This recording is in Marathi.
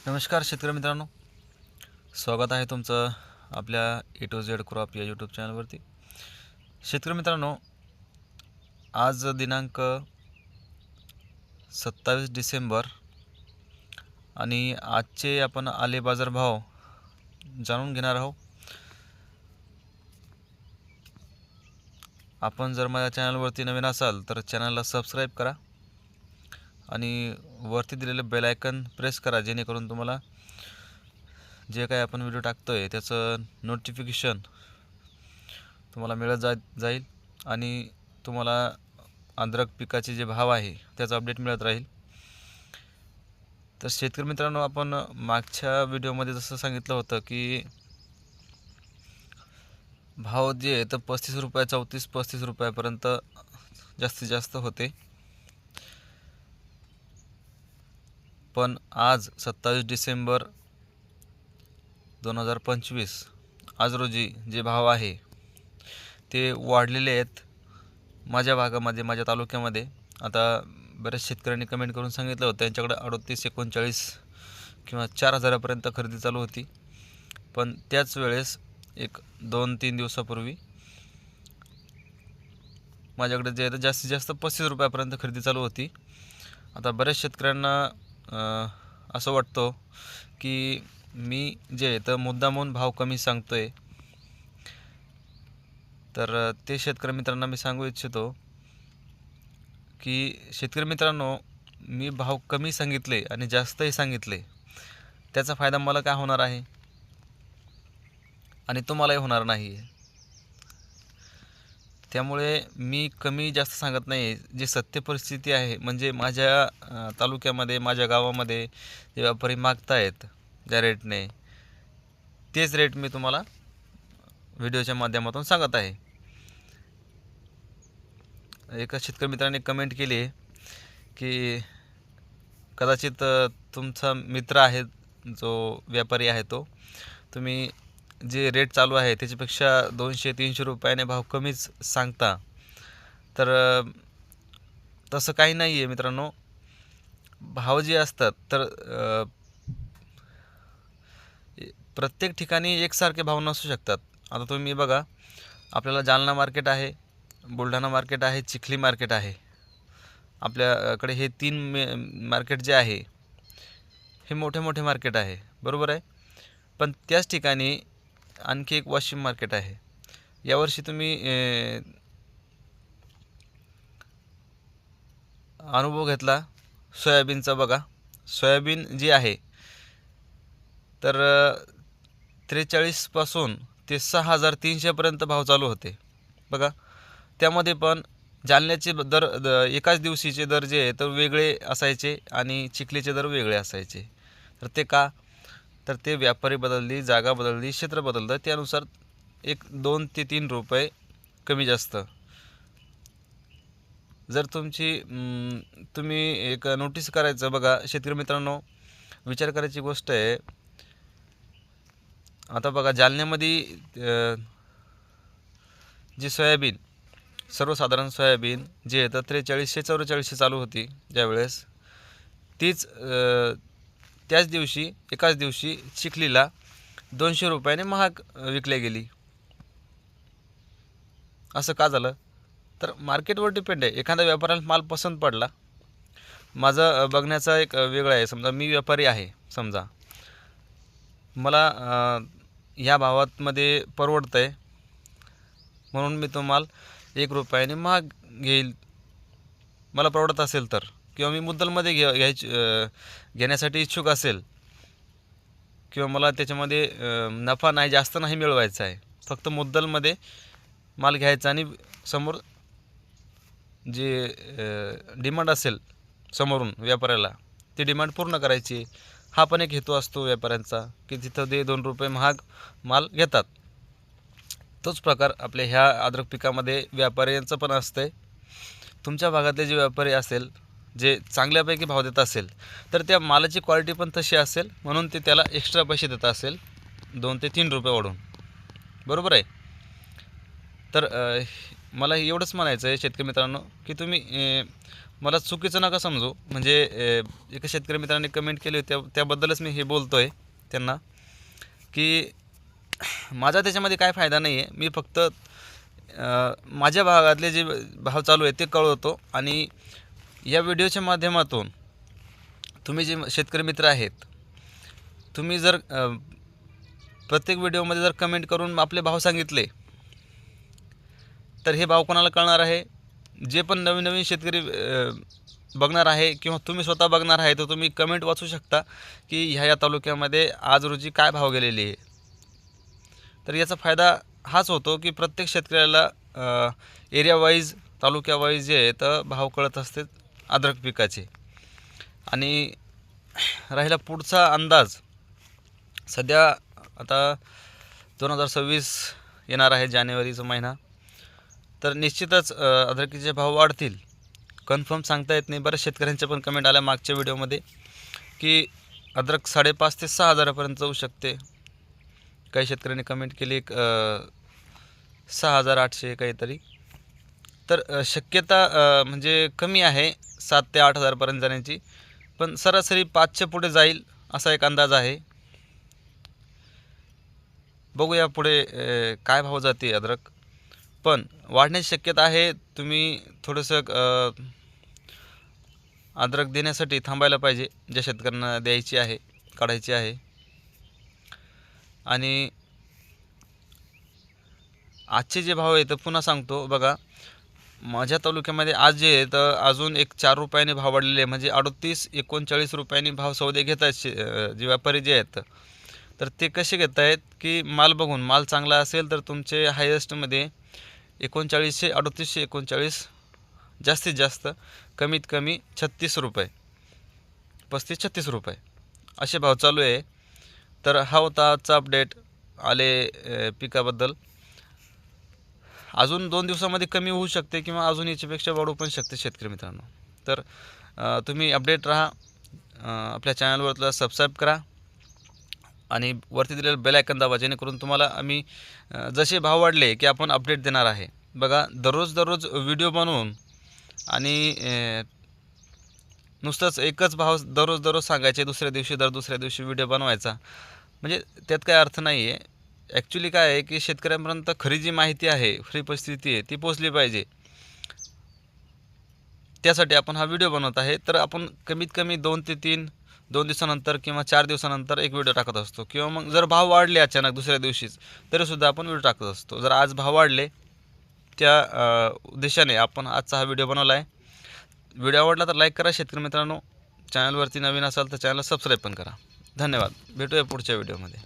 नमस्कार शेतकरी मित्रांनो, स्वागत आहे तुमचं आपल्या ए टू झेड क्रॉप या यूट्यूब चॅनलवरती. शेतकरी मित्रांनो, आज दिनांक 27 डिसेंबर आणि आजचे आपण आले बाजारभाव जाणून घेणार आहोत. आपण जर माझ्या चॅनलवरती नवीन असाल तर चॅनलला सबस्क्राईब करा आणि वरती दिलेलं बेल आयकन प्रेस करा, जेणेकरून तुम्हाला जे काही आपण व्हिडिओ टाकतो आहे त्याचं नोटिफिकेशन तुम्हाला मिळत जाईल आणि तुम्हाला अद्रक पिकाचे जे भाव आहे त्याचा अपडेट मिळत राहील. तर शेतकरी मित्रांनो, आपण मागच्या व्हिडिओमध्ये जसं सांगितलं होतं की भाव जे आहे तर 35 रुपये 34-35 रुपयापर्यंत जास्तीत जास्त होते. पण आज 27 डिसेंबर 2025 आज रोजी जे भाव आहे ते वाढलेले आहेत माझ्या भागामध्ये, माझ्या तालुक्यामध्ये. आता बऱ्याच शेतकऱ्यांनी कमेंट करून सांगितलं होतं त्यांच्याकडे 38-39 किंवा 4000पर्यंत खरेदी चालू होती. पण त्याच वेळेस एक 2-3 दिवसापूर्वी माझ्याकडे जे आहे तर जास्तीत जास्त 35 रुपयापर्यंत खरेदी चालू होती. आता बऱ्याच शेतकऱ्यांना असं वाटतं की मी जे आहे तर मुद्दामून भाव कमी सांगतो आहे. तर ते शेतकरी मित्रांना मी सांगू इच्छितो की शेतकरी मित्रांनो, मी भाव कमी सांगितले आणि जास्तही सांगितले त्याचा फायदा मला काय होणार आहे आणि तुम्हालाही होणार नाही आहे. त्यामुळे मी कमी जास्त सांगत नाही. जी सत्य परिस्थिती आहे म्हणजे माझ्या तालुक्यामध्ये, माझ्या गावामध्ये जे व्यापारी मागतायत ज्या रेटने, तेच रेट मी तुम्हाला व्हिडिओच्या माध्यमातून सांगत आहे. एका शेतकरी मित्राने कमेंट केली आहे की कदाचित तुमचा मित्र आहे जो व्यापारी आहे तो, तुम्ही जे रेट चालू आहे त्याच्यापेक्षा 200-300 रुपयाने भाव कमीच सांगता. तर तसं काही नाही आहे मित्रांनो. भाव जे असतात तर प्रत्येक ठिकाणी एकसारखे भाव नसू शकतात. आता तुम्ही बघा, आपल्याला जालना मार्केट आहे, बुलढाणा मार्केट आहे, चिखली मार्केट आहे. आपल्याकडे हे 3 मार्केट जे आहे हे मोठे मोठे मार्केट आहे, बरोबर आहे. पण त्याच ठिकाणी आणखी एक वाशिम मार्केट आहे. यावर्षी तुम्ही अनुभव घेतला सोयाबीनचा. बघा, सोयाबीन जी आहे तर 43 पासून ते 6300पर्यंत भाव चालू होते. बघा, त्यामध्ये पण जालन्याचे दर एकाच दिवशीचे दर जे आहे तर वेगळे असायचे आणि चिखलीचे दर वेगळे असायचे. तर ते का? तर ते व्यापारी बदलली, जागा बदलली, क्षेत्र बदललं, त्यानुसार 1-2 ते 3 रुपये कमी जास्त. जर तुम्ही एक नोटीस करायचं. बघा शेतकरी मित्रांनो, विचार करायची गोष्ट आहे. आता बघा, जालन्यामध्ये जी सोयाबीन, सर्वसाधारण सोयाबीन जे आहे तर 4300-4400 चालू होती ज्यावेळेस, तीच त्याच दिवशी एकाच दिवशी चिखलीला 200 रुपयाने महाग विकल्या गेली. असं का झालं? तर मार्केटवर डिपेंड आहे. एखाद्या व्यापाऱ्याला माल पसंत पडला. माझं बघण्याचा एक वेगळं आहे. समजा मी व्यापारी आहे, समजा मला ह्या भावामध्ये परवडतं आहे म्हणून मी तो माल 1 रुपयाने महाग घेईल, मला परवडत असेल तर. किंवा मी मुद्दलमध्ये घेण्यासाठी इच्छुक असेल, किंवा मला त्याच्यामध्ये नफा नाही, जास्त नाही मिळवायचा आहे, फक्त मुद्दलमध्ये माल घ्यायचा आणि समोर जे डिमांड असेल समोरून व्यापाऱ्याला ती डिमांड पूर्ण करायची. हा पण एक हेतू असतो व्यापाऱ्यांचा की तिथं 2 रुपये महाग माल घेतात. तोच प्रकार आपल्या ह्या अद्रक पिकामध्ये व्यापाऱ्यांचं पण असतं आहे. तुमच्या भागातले जे व्यापारी असेल, जे चांगल्यापैकी भाव देत असेल, तर त्या मालाची क्वालिटी पण तशी असेल म्हणून ते त्याला एक्स्ट्रा पैसे देत असेल 2 ते 3 रुपये वाढून, बरोबर आहे. तर मला एवढंच म्हणायचं आहे शेतकरी मित्रांनो की तुम्ही मला चुकीचं नका समजू. म्हणजे एका शेतकरी मित्रांनी कमेंट केली होती त्याबद्दलच मी हे बोलतो आहे त्यांना, की माझा त्याच्यामध्ये काय फायदा नाही आहे. मी फक्त माझ्या भागातले जे भाव चालू आहे ते कळवतो. आणि या व्हिडिओच्या माध्यमातून तुम्ही जे शेतकरी मित्र आहेत, तुम्ही जर प्रत्येक व्हिडिओमध्ये जर कमेंट करून आपले भाव सांगितले तर हे भाव कोणाला कळणार आहे? जे पण नवीन नवीन शेतकरी बघणार आहे किंवा तुम्ही स्वतः बघणार आहे, तर तुम्ही कमेंट वाचू शकता की ह्या तालुक्यामध्ये आज रोजी काय भाव गेलेले आहे. तर याचा फायदा हाच होतो की प्रत्येक शेतकऱ्याला एरिया वाईज, तालुक्या वाईज जे आहे तर भाव कळत असते अद्रक पिकाचे. आणि राहिला पुढचा अंदाज, सध्या आता 2026 येणार आहे, जानेवारीचा महिना, तर निश्चितच अद्रकीचे भाव वाढतील. कन्फर्म सांगता येत नाही. बऱ्याच शेतकऱ्यांच्या पण कमेंट आल्या मागच्या व्हिडिओमध्ये की अद्रक 5,500 ते 6,000पर्यंत जाऊ शकते. काही शेतकऱ्यांनी कमेंट केली 6,800 काहीतरी. तर शक्यता म्हणजे कमी आहे 7,000 ते 8,000पर्यंत जाण्याची, पण सरासरी 5च्या पुढे जाईल असा एक अंदाज आहे. बघूया पुढे काय भाव जाते अद्रक, पण वाढण्याची शक्यता आहे. तुम्ही थोडंसं अद्रक देण्यासाठी थांबायला पाहिजे, ज्या शेतकऱ्यांना द्यायची आहे, काढायची आहे. आणि आजचे जे भाव आहे तर पुन्हा सांगतो बघा, माझ्या तालुक्यामध्ये आज जे आहे तर अजून एक 4 रुपयाने भाव वाढलेले आहे. म्हणजे 38-39 रुपयांनी भाव सौदे घेत आहेत जे व्यापारी जे आहेत. तर ते कसे घेत आहेत की माल बघून, माल चांगला असेल तर तुमचे हायेस्टमध्ये 3900, 3800, 39, जास्तीत जास्त कमीत कमी 36 रुपये, 35-36 रुपये असे भाव चालू आहे. तर हा होता आजचा अपडेट आले पिकाबद्दल. अजून 2 दिवसामध्ये कमी होऊ शकते किंवा अजून याच्यापेक्षा वाढू पण शकते शेतकरी मित्रांनो. तर तुम्ही अपडेट राहा. आपल्या चॅनलवरला सबस्क्राईब करा आणि वरती दिलेलं बेल आयकॉन दाबा, जेणेकरून तुम्हाला आम्ही जसे भाव वाढले की आपण अपडेट देणार आहे. बघा, दररोज व्हिडिओ बनवून आणि नुसतंच एकच भाव दररोज सांगायचे, दुसऱ्या दिवशी व्हिडिओ बनवायचा, म्हणजे त्यात काय अर्थ नाही आहे. ॲक्च्युली काय आहे की शेतकऱ्यांपर्यंत खरी जी माहिती आहे, खरी परिस्थिती आहे ती पोचली पाहिजे. त्यासाठी आपण हा व्हिडिओ बनवत आहे. तर आपण कमीत कमी 2 ते 3 दिवसानंतर किंवा 4 दिवसानंतर एक व्हिडिओ टाकत असतो. किंवा मग जर भाव वाढले अचानक दुसऱ्या दिवशीच, तरीसुद्धा आपण व्हिडिओ टाकत असतो. जर आज भाव वाढले त्या उद्देशाने आपण आजचा हा व्हिडिओ बनवला आहे. व्हिडिओ आवडला तर लाईक करा शेतकरी मित्रांनो. चॅनलवरती नवीन असाल तर चॅनलला सबस्क्राईब पण करा. धन्यवाद. भेटूया पुढच्या व्हिडिओमध्ये.